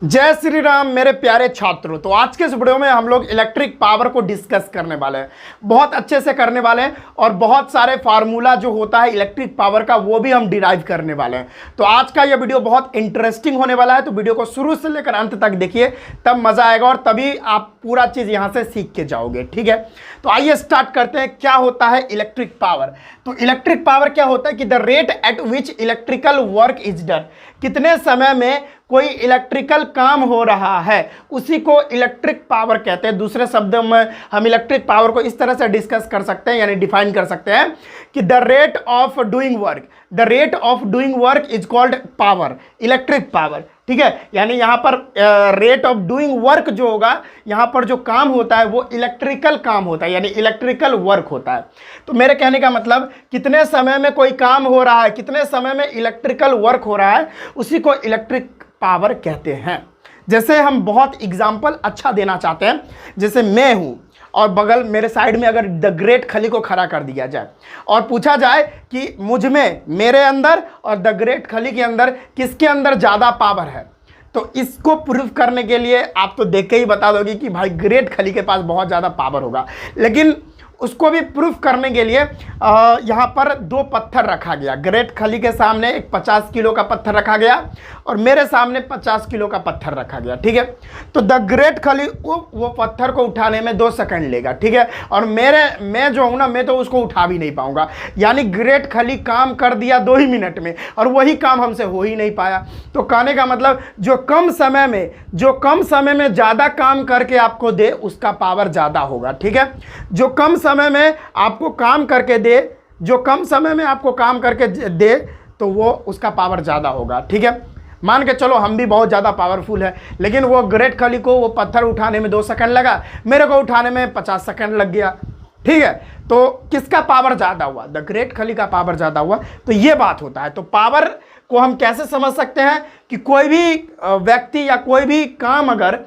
जय श्री राम मेरे प्यारे छात्रों। तो आज के इस वीडियो में हम लोग इलेक्ट्रिक पावर को डिस्कस करने वाले हैं, बहुत अच्छे से करने वाले हैं और बहुत सारे फार्मूला जो होता है इलेक्ट्रिक पावर का वो भी हम डिराइव करने वाले हैं। तो आज का ये वीडियो बहुत इंटरेस्टिंग होने वाला है, तो वीडियो को शुरू से लेकर अंत तक देखिए, तब मजा आएगा और तभी आप पूरा चीज़ यहाँ से सीख के जाओगे। ठीक है, तो आइए स्टार्ट करते हैं। क्या होता है इलेक्ट्रिक पावर? तो इलेक्ट्रिक पावर क्या होता है कि the rate at which electrical work is done, कितने समय में कोई इलेक्ट्रिकल काम हो रहा है उसी को इलेक्ट्रिक पावर कहते हैं। दूसरे शब्दों में हम इलेक्ट्रिक पावर को इस तरह से डिस्कस कर सकते हैं, यानी डिफाइन कर सकते हैं कि the rate of doing work, the rate of doing work is called power, electric power. ठीक है, यानी यहाँ पर रेट ऑफ डूइंग वर्क जो होगा, यहाँ पर जो काम होता है वो इलेक्ट्रिकल काम होता है, यानी इलेक्ट्रिकल वर्क होता है। तो मेरे कहने का मतलब कितने समय में कोई काम हो रहा है, कितने समय में इलेक्ट्रिकल वर्क हो रहा है, उसी को इलेक्ट्रिक पावर कहते हैं। जैसे हम बहुत एग्जाम्पल अच्छा देना चाहते हैं, जैसे मैं हूँ और बगल मेरे साइड में अगर द ग्रेट खली को खड़ा कर दिया जाए और पूछा जाए कि मुझ में, मेरे अंदर और द ग्रेट खली के अंदर किसके अंदर ज़्यादा पावर है, तो इसको प्रूफ करने के लिए आप तो देख के ही बता दोगे कि भाई ग्रेट खली के पास बहुत ज़्यादा पावर होगा। लेकिन उसको भी प्रूफ करने के लिए यहाँ पर दो पत्थर रखा गया। ग्रेट खली के सामने एक 50 किलो का पत्थर रखा गया और मेरे सामने 50 किलो का पत्थर रखा गया। ठीक है, तो द ग्रेट खली वो पत्थर को उठाने में 2 सेकंड लेगा। ठीक है, और मैं जो हूँ ना, मैं तो उसको उठा भी नहीं पाऊंगा। यानी ग्रेट खली काम कर दिया 2 ही मिनट में और वही काम हमसे हो ही नहीं पाया। तो कहने का मतलब जो कम समय में ज़्यादा काम करके आपको दे उसका पावर ज़्यादा होगा। ठीक है, जो कम समय में आपको काम करके दे, जो कम समय में आपको काम करके दे तो वो उसका पावर ज़्यादा होगा। ठीक है, मान के चलो हम भी बहुत ज़्यादा पावरफुल है, लेकिन वो ग्रेट खली को वो पत्थर उठाने में 2 सेकंड लगा, मेरे को उठाने में 50 सेकंड लग गया। ठीक है, तो किसका पावर ज़्यादा हुआ? द ग्रेट खली का पावर ज़्यादा हुआ। तो ये बात होता है। तो पावर को हम कैसे समझ सकते हैं कि कोई भी व्यक्ति या कोई भी काम अगर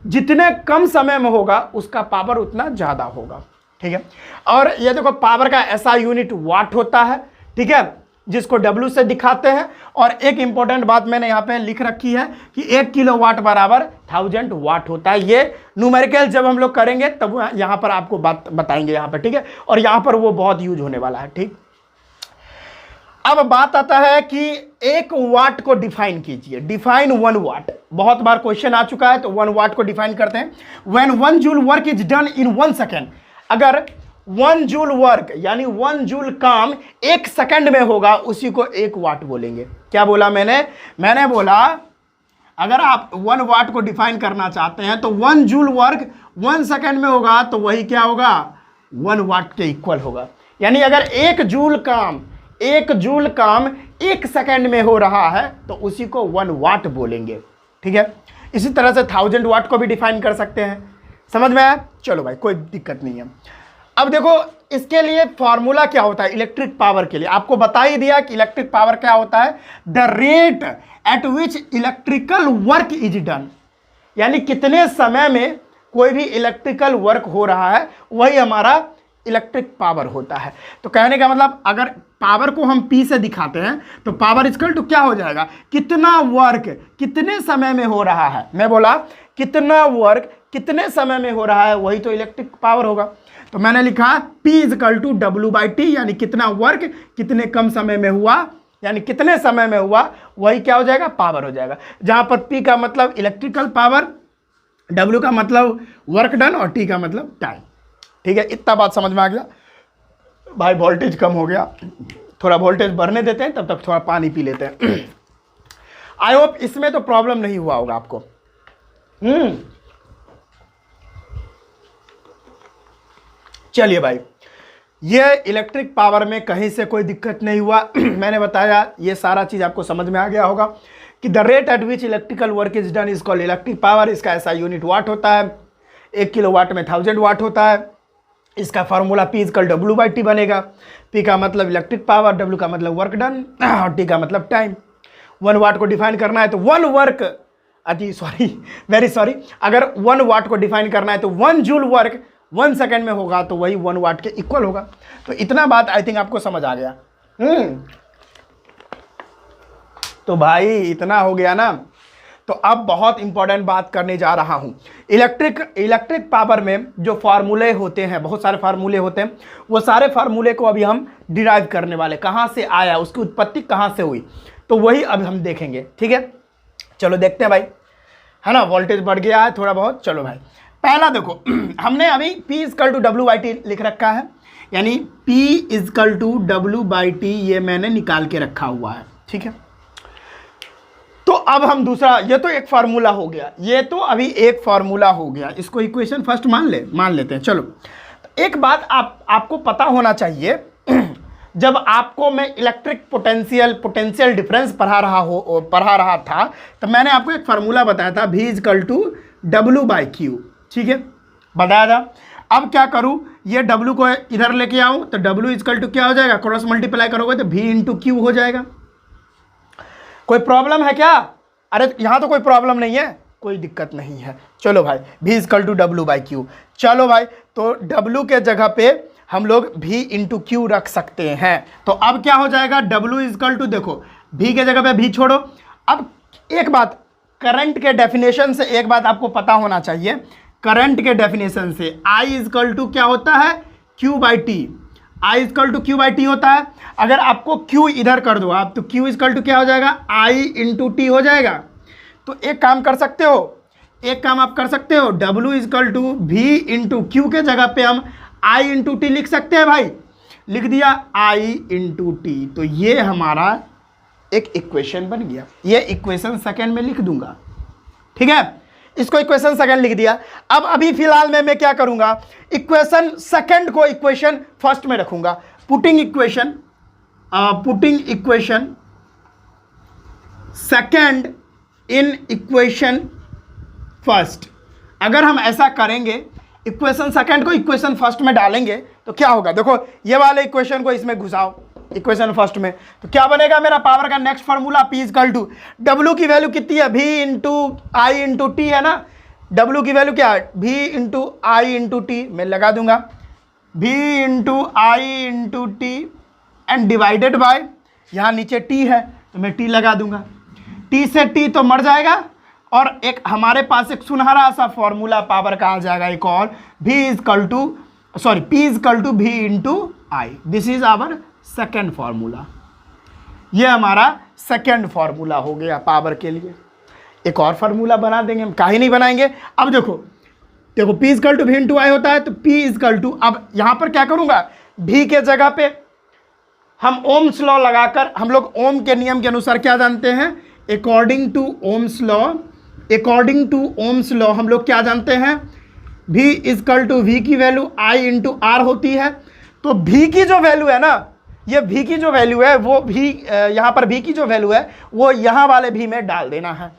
जितने कम समय में होगा उसका पावर उतना ज़्यादा होगा। ठीक है, और ये देखो पावर का ऐसा यूनिट वाट होता है। ठीक है, जिसको W से दिखाते हैं। और एक इंपॉर्टेंट बात मैंने यहाँ पे लिख रखी है कि 1 किलो वाट बराबर 1000 वाट होता है। ये न्यूमेरिकल जब हम लोग करेंगे तब यहाँ पर आपको बात बताएंगे यहाँ पर। ठीक है, और यहाँ पर वो बहुत यूज होने वाला है। ठीक, अब बात आता है कि 1 वाट को डिफाइन कीजिए। डिफाइन 1 वाट, बहुत बार क्वेश्चन आ चुका है, तो 1 वाट को डिफाइन करते हैं। When 1 joule work is done in 1 second, अगर 1 जूल वर्क यानी 1 जूल काम 1 सेकंड में होगा उसी को 1 वाट बोलेंगे। क्या बोला मैंने बोला अगर आप 1 वाट को डिफाइन करना चाहते हैं तो 1 जूल वर्क 1 सेकंड में होगा तो वही क्या होगा? 1 वाट के इक्वल होगा। यानी अगर 1 जूल काम 1 सेकंड में हो रहा है तो उसी को 1 वाट बोलेंगे। ठीक है, इसी तरह से 1000 वाट को भी डिफाइन कर सकते हैं। समझ में आया? चलो भाई, कोई दिक्कत नहीं है। अब देखो इसके लिए फॉर्मूला क्या होता है इलेक्ट्रिक पावर के लिए, आपको बता ही दिया कि इलेक्ट्रिक पावर क्या होता है। The rate at which electrical work is done, यानी कितने समय में कोई भी इलेक्ट्रिकल वर्क हो रहा है वही हमारा इलेक्ट्रिक पावर होता है। तो कहने का मतलब अगर पावर को हम P से दिखाते हैं तो पावर इक्वल टू क्या हो जाएगा? कितना वर्क कितने समय में हो रहा है। मैं बोला कितना वर्क कितने समय में हो रहा है वही तो इलेक्ट्रिक पावर होगा। तो मैंने लिखा P इक्वल टू W/T, यानी कितना वर्क कितने कम समय में हुआ, यानी कितने समय में हुआ वही क्या हो जाएगा? पावर हो जाएगा। जहां पर P का मतलब इलेक्ट्रिकल पावर, W का मतलब वर्क डन और T का मतलब टाइम। ठीक है, इतना बात समझ में आ गया भाई? वोल्टेज कम हो गया, थोड़ा वोल्टेज बढ़ने देते हैं, तब तक थोड़ा पानी पी लेते हैं। आई होप इसमें तो प्रॉब्लम नहीं हुआ होगा आपको। चलिए भाई, ये इलेक्ट्रिक पावर में कहीं से कोई दिक्कत नहीं हुआ। मैंने बताया ये सारा चीज़ आपको समझ में आ गया होगा कि the rate at which electrical work is done is called electric power. इसका ऐसा यूनिट वाट होता है, 1 किलो वाट में 1000 वाट होता है। इसका फार्मूला P इक्वल W/T बनेगा। P का मतलब इलेक्ट्रिक पावर, W का मतलब वर्क डन और T का मतलब टाइम। 1 वाट को डिफाइन करना है तो 1 वर्क, वेरी सॉरी, अगर 1 वाट को डिफाइन करना है तो 1 जूल वर्क 1 सेकंड में होगा तो वही 1 वाट के इक्वल होगा। तो इतना बात आई थिंक आपको समझ आ गया। तो भाई इतना हो गया ना, तो अब बहुत इंपॉर्टेंट बात करने जा रहा हूं। इलेक्ट्रिक पावर में जो फार्मूले होते हैं, बहुत सारे फार्मूले होते हैं, वो सारे फार्मूले को अभी हम डिराइव करने वाले, कहां से आया, उसकी उत्पत्ति कहां से हुई, तो वही अब हम देखेंगे। ठीक है, चलो देखते हैं भाई, है ना। वोल्टेज बढ़ गया है थोड़ा बहुत। चलो भाई, पहला देखो हमने अभी P इजकल टू W/T लिख रखा है, यानी P इजकल टू W/T ये मैंने निकाल के रखा हुआ है। ठीक है, तो अब हम दूसरा, ये तो एक फार्मूला हो गया, ये तो अभी एक फार्मूला हो गया, इसको इक्वेशन फर्स्ट मान लेते हैं। चलो, एक बात आपको पता होना चाहिए, जब आपको मैं इलेक्ट्रिक पोटेंशियल डिफरेंस पढ़ा रहा था, तो मैंने आपको एक फार्मूला बताया था, V इजकल टू W/Q। ठीक है, बताया था। अब क्या करूं, ये W को इधर लेके आऊं तो W इजकल टू क्या हो जाएगा, क्रॉस मल्टीप्लाई करोगे तो V इंटू Q हो जाएगा। कोई प्रॉब्लम है क्या? अरे यहां तो कोई प्रॉब्लम नहीं है, कोई दिक्कत नहीं है। चलो भाई, V इजकल टू W/Q। चलो भाई, तो W के जगह पे हम लोग V इंटू Q रख सकते हैं। तो अब क्या हो जाएगा, W इजकल टू, देखो V के जगह पे V छोड़ो। अब एक बात, करंट के डेफिनेशन से एक बात आपको पता होना चाहिए, करंट के डेफिनेशन से I इजकल टू क्या होता है, Q/T। I is equal to Q/T होता है। अगर आपको Q इधर कर दो आप, तो Q इजकल टू क्या हो जाएगा, I इंटू T हो जाएगा। तो एक काम कर सकते हो, W equal to V into Q के जगह पे हम I इंटू T लिख सकते हैं भाई। लिख दिया I इंटू T, तो ये हमारा एक इक्वेशन बन गया। ये इक्वेशन सेकेंड में लिख दूंगा। ठीक है, इसको इक्वेशन सेकंड लिख दिया। अब अभी फिलहाल में मैं क्या करूंगा, इक्वेशन सेकंड को इक्वेशन फर्स्ट में रखूंगा। Putting equation second in equation first. अगर हम ऐसा करेंगे, इक्वेशन सेकंड को इक्वेशन फर्स्ट में डालेंगे तो क्या होगा, देखो ये वाले इक्वेशन को इसमें घुसाओ इक्वेशन फर्स्ट में, तो क्या बनेगा मेरा पावर का next formula, P is equal to, W की वैल्यू कितनी है, V into I into T है ना। W की वैल्यू क्या है, V into I into T, मैं लगा दूंगा V into I into T and divided by, यहाँ नीचे T है तो मैं T लगा दूंगा। T से T तो मर जाएगा, और एक हमारे पास एक सुनहरा सा फॉर्मूला पावर का आ जाएगा एक और, P is equal to V into I. This is our second formula. ये हमारा सेकेंड फार्मूला हो गया पावर के लिए। एक और फार्मूला बना देंगे, हम काहे नहीं बनाएंगे। अब देखो P is equal to V into I होता है, तो P इजकल टू, अब यहां पर क्या करूंगा, V के जगह पे हम ओम्स लॉ लगाकर, हम लोग ओम के नियम के अनुसार क्या जानते हैं, अकॉर्डिंग टू ओम्स लॉ हम लोग क्या जानते हैं, V इजकल टू V की वैल्यू I इंटू आर होती है। तो V की जो वैल्यू है ना, ये V की जो वैल्यू है वो V, यहाँ पर V की जो वैल्यू है वो यहाँ वाले V में डाल देना है।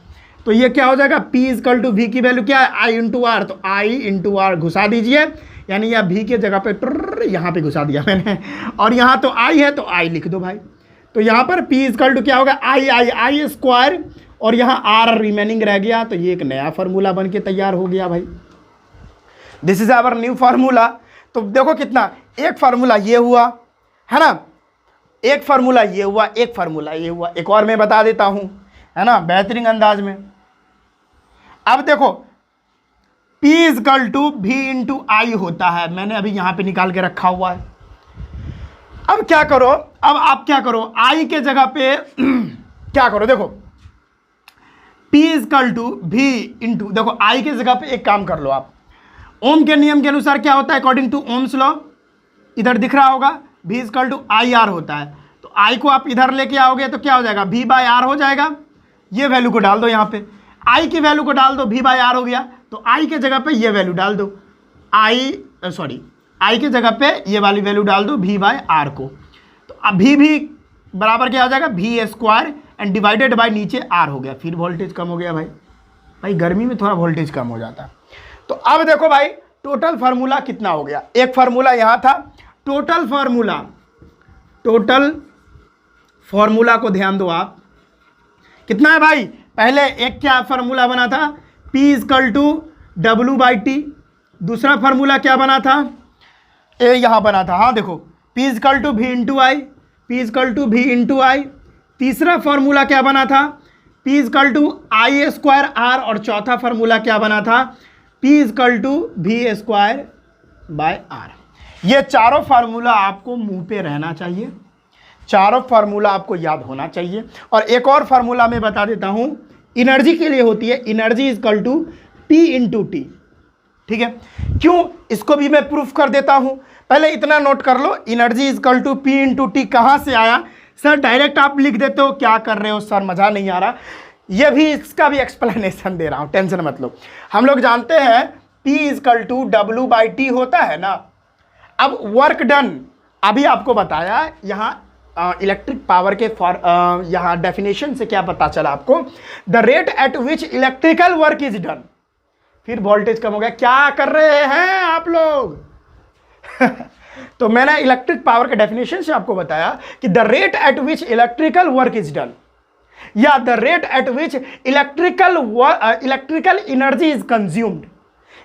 तो ये क्या हो जाएगा, P इजकल टू V की वैल्यू क्या है, I इंटू आर, तो I इंटू आर घुसा दीजिए, यानी यह V के जगह पे यहाँ पे घुसा दिया मैंने, और यहाँ तो I है तो I लिख दो भाई। तो यहाँ पर P इजकल टू क्या होगा, I स्क्वायर, और यहाँ R रिमेनिंग रह गया, तो ये एक नया फार्मूला बन के तैयार हो गया भाई। This is our new formula. तो देखो कितना, एक फार्मूला ये हुआ है ना, एक फार्मूला ये हुआ, एक फार्मूला ये हुआ, एक और मैं बता देता हूं, है ना, बेहतरीन अंदाज में। अब देखो P is equal to V into I होता है, मैंने अभी यहां पे निकाल के रखा हुआ है। अब क्या करो, अब आप क्या करो, I के जगह पे क्या करो, देखो P is equal to V into, देखो I के जगह पे एक काम कर लो आप, ओम के नियम के अनुसार क्या होता है, अकॉर्डिंग टू ओम्स लॉ, इधर दिख रहा होगा V equal to I R होता है। तो I को आप इधर लेके आओगे तो क्या हो जाएगा, V बाय आर हो जाएगा। ये वैल्यू को डाल दो यहाँ पे, I की वैल्यू को डाल दो, V बाय आर हो गया। तो I के जगह पे ये वैल्यू डाल दो, I के जगह पे ये वाली वैल्यू डाल दो V बाय आर को। तो अब V बराबर क्या हो जाएगा, V square and divided bye नीचे R हो गया। फिर वोल्टेज कम हो गया भाई गर्मी में थोड़ा वोल्टेज कम हो जाता है। तो अब देखो भाई टोटल फार्मूला कितना हो गया, एक फार्मूला यहाँ था, टोटल फार्मूला को ध्यान दो आप, कितना है भाई, पहले एक क्या फार्मूला बना था, P इजकल टू W/T, दूसरा फार्मूला क्या बना था, ए यहाँ बना था, हाँ देखो P is equal to V into I, P is equal to V into I, तीसरा फार्मूला क्या बना था, P is equal to I square R, और चौथा फार्मूला क्या बना था, P is equal to V square by R. ये चारों फार्मूला आपको मुंह पे रहना चाहिए, चारों फार्मूला आपको याद होना चाहिए। और एक और फार्मूला मैं बता देता हूं, एनर्जी के लिए होती है, energy is equal to P into T. ठीक है, क्यों, इसको भी मैं प्रूफ कर देता हूं। पहले इतना नोट कर लो, energy is equal to P into T कहां से आया। सर डायरेक्ट आप लिख देते हो, क्या कर रहे हो सर, मजा नहीं आ रहा। ये भी, इसका भी एक्सप्लेनेशन दे रहा हूं, टेंशन मत लो। हम लोग जानते हैं P is equal to W by T होता है ना। अब वर्क डन अभी आपको बताया, यहाँ इलेक्ट्रिक पावर के यहाँ डेफिनेशन से क्या पता चला आपको, the rate at which electrical work is done. फिर वोल्टेज कम हो गया, क्या कर रहे हैं आप लोग तो मैंने इलेक्ट्रिक पावर के डेफिनेशन से आपको बताया कि the rate at which electrical work is done, या the rate at which electrical energy is consumed.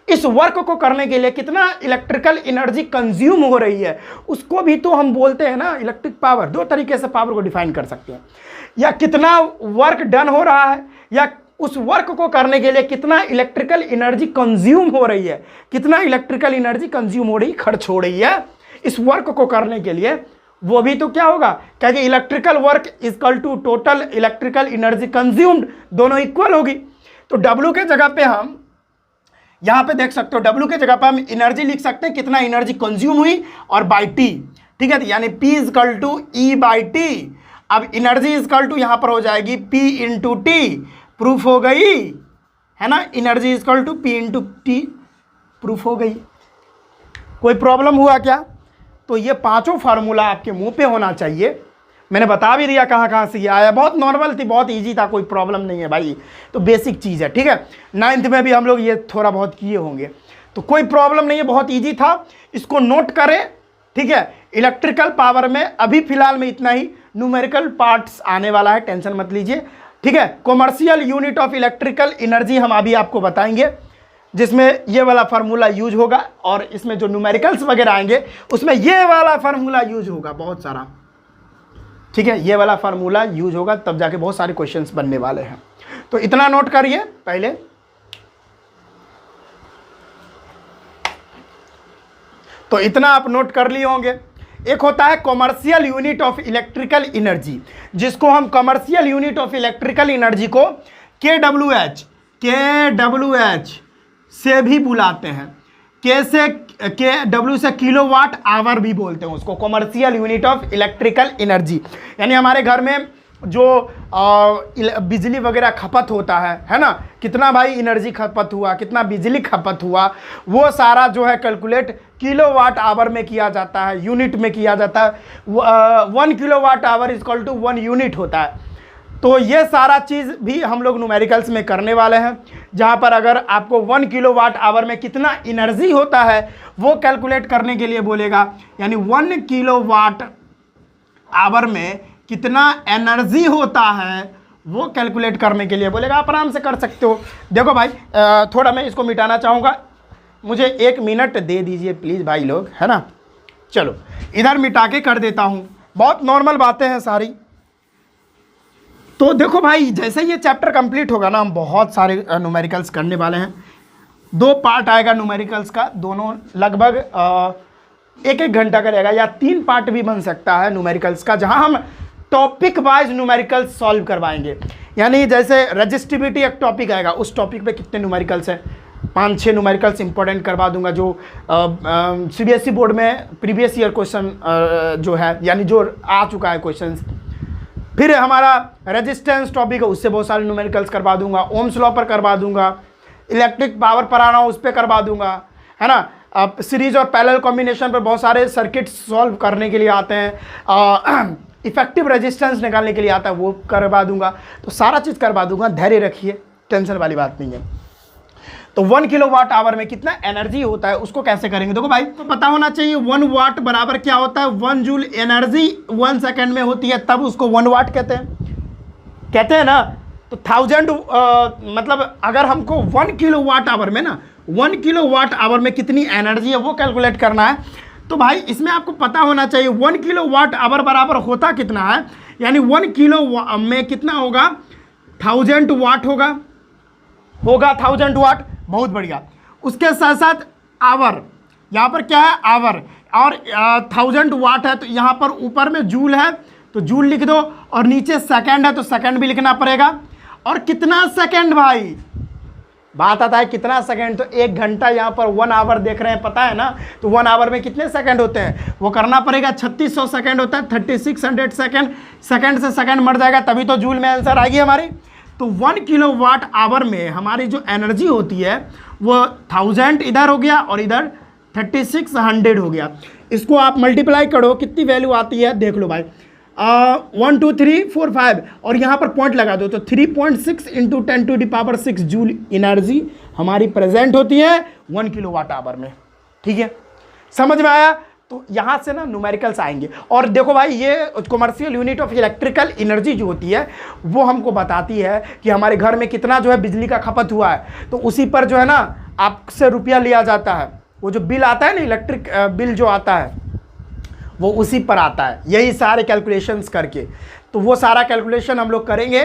इस वर्क को करने के लिए कितना इलेक्ट्रिकल एनर्जी कंज्यूम हो रही है, उसको भी तो हम बोलते हैं ना इलेक्ट्रिक पावर। दो तरीके से पावर को डिफाइन कर सकते हैं, या कितना वर्क डन हो रहा है, या उस वर्क को करने के लिए कितना इलेक्ट्रिकल एनर्जी कंज्यूम हो रही है, कितना इलेक्ट्रिकल एनर्जी कंज्यूम हो रही, खर्च हो रही है इस वर्क को करने के लिए। वो भी तो क्या होगा, क्योंकि electrical work equal to total electrical energy consumed, दोनों इक्वल होगी। तो W के जगह पे हम यहां पे देख सकते हो, W के जगह पे हम एनर्जी लिख सकते हैं, कितना एनर्जी कंज्यूम हुई और बाई टी। ठीक है, यानी P is equal to E by T. अब एनर्जी इजकल टू यहां पर हो जाएगी P इंटू टी, प्रूफ हो गई है ना, energy is equal to P into T, proof हो गई। कोई प्रॉब्लम हुआ क्या। तो ये पांचों फार्मूला आपके मुंह पे होना चाहिए। मैंने बता भी दिया कहाँ कहाँ से ये आया, बहुत नॉर्मल थी, बहुत इजी था, कोई प्रॉब्लम नहीं है भाई। तो बेसिक चीज़ है, ठीक है। 9th में भी हम लोग ये थोड़ा बहुत किए होंगे, तो कोई प्रॉब्लम नहीं है, बहुत इजी था। इसको नोट करें, ठीक है। इलेक्ट्रिकल पावर में अभी फिलहाल में इतना ही, न्यूमेरिकल पार्ट्स आने वाला है, टेंशन मत लीजिए, ठीक है। Commercial unit of electrical energy हम अभी आपको बताएंगे, जिसमें ये वाला फार्मूला यूज होगा, और इसमें जो न्यूमेरिकल्स वगैरह आएंगे उसमें ये वाला फार्मूला यूज होगा बहुत सारा, ठीक है। ये वाला फार्मूला यूज होगा, तब जाके बहुत सारे क्वेश्चंस बनने वाले हैं। तो इतना नोट करिए पहले। तो इतना आप नोट कर लिए होंगे। एक होता है commercial unit of electrical energy, जिसको हम commercial unit of electrical energy को KWH से भी बुलाते हैं। W से किलोवाट आवर भी बोलते हैं उसको, commercial unit of electrical energy. यानी हमारे घर में जो बिजली वगैरह खपत होता है ना, कितना भाई एनर्जी खपत हुआ, कितना बिजली खपत हुआ, वो सारा जो है कैलकुलेट किलोवाट आवर में किया जाता है, यूनिट में किया जाता है। 1 kilowatt hour equal to 1 unit होता है। तो ये सारा चीज़ भी हम लोग न्यूमेरिकल्स में करने वाले हैं, जहाँ पर अगर आपको 1 किलोवाट आवर में कितना एनर्जी होता है वो कैलकुलेट करने के लिए बोलेगा, यानी 1 किलोवाट आवर में कितना एनर्जी होता है वो कैलकुलेट करने के लिए बोलेगा। आप आराम से कर सकते हो। देखो भाई, थोड़ा मैं इसको मिटाना चाहूँगा, मुझे 1 मिनट दे दीजिए प्लीज़ भाई लोग, है ना। चलो इधर मिटा के कर देता हूँ, बहुत नॉर्मल बातें हैं सारी। तो देखो भाई, जैसे ये चैप्टर कंप्लीट होगा ना, हम बहुत सारे न्यूमेरिकल्स करने वाले हैं। 2 पार्ट आएगा न्यूमेरिकल्स का, दोनों लगभग 1-1 घंटा का रहेगा, या 3 पार्ट भी बन सकता है न्यूमेरिकल्स का, जहां हम टॉपिक वाइज न्यूमेरिकल्स सॉल्व करवाएंगे। यानी जैसे रजिस्टिविटी एक टॉपिक आएगा, उस टॉपिक पे कितने न्यूमेरिकल्स हैं, 5-6 न्यूमेरिकल्स इंपॉर्टेंट करवा दूंगा, जो CBSE बोर्ड में प्रीवियस ईयर क्वेश्चन जो है, यानी जो आ चुका है क्वेश्चन। फिर हमारा रेजिस्टेंस टॉपिक है, उससे बहुत सारे न्यूमेरिकल्स करवा दूंगा, ओम्स लॉ पर करवा दूंगा, इलेक्ट्रिक पावर पर आ रहा हूँ उस पर करवा दूंगा, है ना। सीरीज और पैरेलल कॉम्बिनेशन पर बहुत सारे सर्किट सॉल्व करने के लिए आते हैं, इफेक्टिव रेजिस्टेंस निकालने के लिए आता है, वो करवा दूंगा। तो सारा चीज़ करवा दूंगा, धैर्य रखिए, टेंशन वाली बात नहीं है। तो 1 किलोवाट आवर में कितना एनर्जी होता है उसको कैसे करेंगे। देखो भाई, तो पता होना चाहिए 1 वाट बराबर क्या होता है, 1 जूल एनर्जी 1 सेकेंड में होती है, तब उसको 1 वाट कहते हैं ना। तो 1000 मतलब अगर हमको 1 किलोवाट आवर में ना, 1 किलोवाट आवर में कितनी एनर्जी है वो कैलकुलेट करना है। तो भाई इसमें आपको पता होना चाहिए 1 किलोवाट आवर बराबर होता कितना है, यानी 1 किलो में कितना होगा, 1000 वाट होगा 1000 वाट, बहुत बढ़िया। उसके साथ साथ आवर, यहाँ पर क्या है आवर, और 1000 वाट है तो यहाँ पर ऊपर में जूल है तो जूल लिख दो, और नीचे सेकंड है तो सेकंड भी लिखना पड़ेगा। और कितना सेकंड भाई, बात आता है कितना सेकंड, तो 1 घंटा यहाँ पर 1 आवर देख रहे हैं, पता है ना, तो 1 आवर में कितने सेकंड होते हैं, वो करना पड़ेगा। 3600 सेकंड होता है, 3600 सेकंड, सेकंड से सेकंड मर जाएगा तभी तो जूल में आंसर आएगी हमारी। तो 1 किलोवाट आवर में हमारी जो एनर्जी होती है वो 1000 इधर हो गया और इधर 3600 हो गया। इसको आप मल्टीप्लाई करो, कितनी वैल्यू आती है देख लो भाई, 1 2 3 4 5, और यहाँ पर पॉइंट लगा दो तो 3.6 इंटू 10⁶ जूल एनर्जी हमारी प्रेजेंट होती है 1 किलोवाट आवर में। ठीक है, समझ में आया। तो यहाँ से ना न्यूमेरिकल्स आएंगे। और देखो भाई, ये commercial unit of electrical energy जो होती है वो हमको बताती है कि हमारे घर में कितना जो है बिजली का खपत हुआ है, तो उसी पर जो है ना आपसे रुपया लिया जाता है। वो जो बिल आता है ना, इलेक्ट्रिक बिल जो आता है वो उसी पर आता है, यही सारे कैलकुलेशंस करके। तो वो सारा कैलकुलेशन हम लोग करेंगे,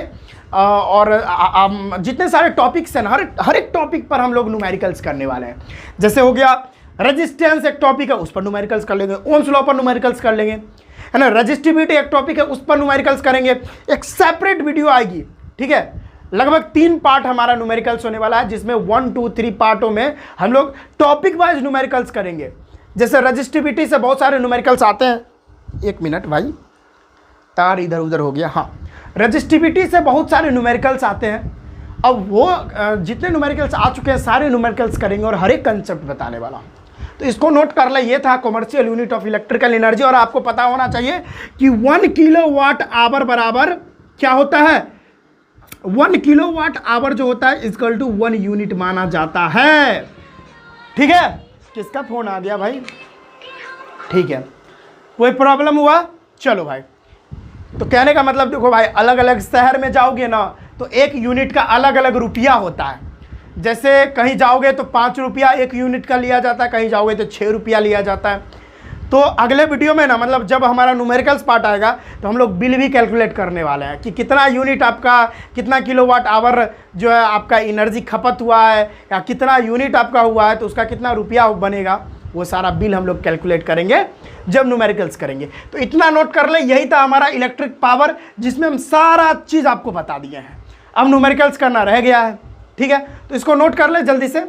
और जितने सारे टॉपिक्स हैं ना, हर एक टॉपिक पर हम लोग न्यूमेरिकल्स करने वाले हैं। जैसे हो गया रेजिस्टेंस, एक टॉपिक है उस पर न्यूमेरिकल्स कर लेंगे, ओम्स लॉ पर न्यूमेरिकल्स कर लेंगे, है ना। रेजिस्टिविटी एक टॉपिक है, उस पर न्यूमेरिकल्स करेंगे, एक सेपरेट वीडियो आएगी। ठीक है, लगभग 3 पार्ट हमारा न्यूमेरिकल्स होने वाला है, जिसमें 1 2 3 पार्टों में हम लोग टॉपिक वाइज न्यूमेरिकल्स करेंगे। जैसे रजिस्टिविटी से बहुत सारे न्यूमेरिकल्स आते हैं, 1 मिनट भाई, तार इधर उधर हो गया। हाँ, रजिस्टिविटी से बहुत सारे न्यूमेरिकल्स आते हैं। अब वो जितने न्यूमेरिकल्स आ चुके हैं सारे न्यूमेरिकल्स करेंगे और हर एक कंसेप्ट बताने वाला। तो इसको नोट कर ले, ये था commercial unit of electrical energy. और आपको पता होना चाहिए कि 1 किलोवाट आवर बराबर क्या होता है, 1 किलोवाट आवर जो होता है इक्वल टू 1 यूनिट माना जाता है। ठीक है, किसका फोन आ गया भाई, ठीक है, कोई प्रॉब्लम हुआ, चलो भाई। तो कहने का मतलब देखो भाई, अलग अलग शहर में जाओगे ना तो 1 यूनिट का अलग अलग रुपया होता है। जैसे कहीं जाओगे तो 5 रुपया 1 यूनिट का लिया जाता है, कहीं जाओगे तो 6 रुपया लिया जाता है। तो अगले वीडियो में ना, मतलब जब हमारा न्यूमेरिकल्स पार्ट आएगा तो हम लोग बिल भी कैलकुलेट करने वाले हैं कि कितना यूनिट आपका, कितना किलोवाट आवर जो है आपका एनर्जी खपत हुआ है, या कितना यूनिट आपका हुआ है तो उसका कितना रुपया बनेगा, वो सारा बिल हम लोग कैलकुलेट करेंगे जब न्यूमेरिकल्स करेंगे। तो इतना नोट कर ले, यही था हमारा इलेक्ट्रिक पावर, जिसमें हम सारा चीज़ आपको बता दिए हैं। अब न्यूमेरिकल्स करना रह गया है। ठीक है, तो इसको नोट कर ले जल्दी से।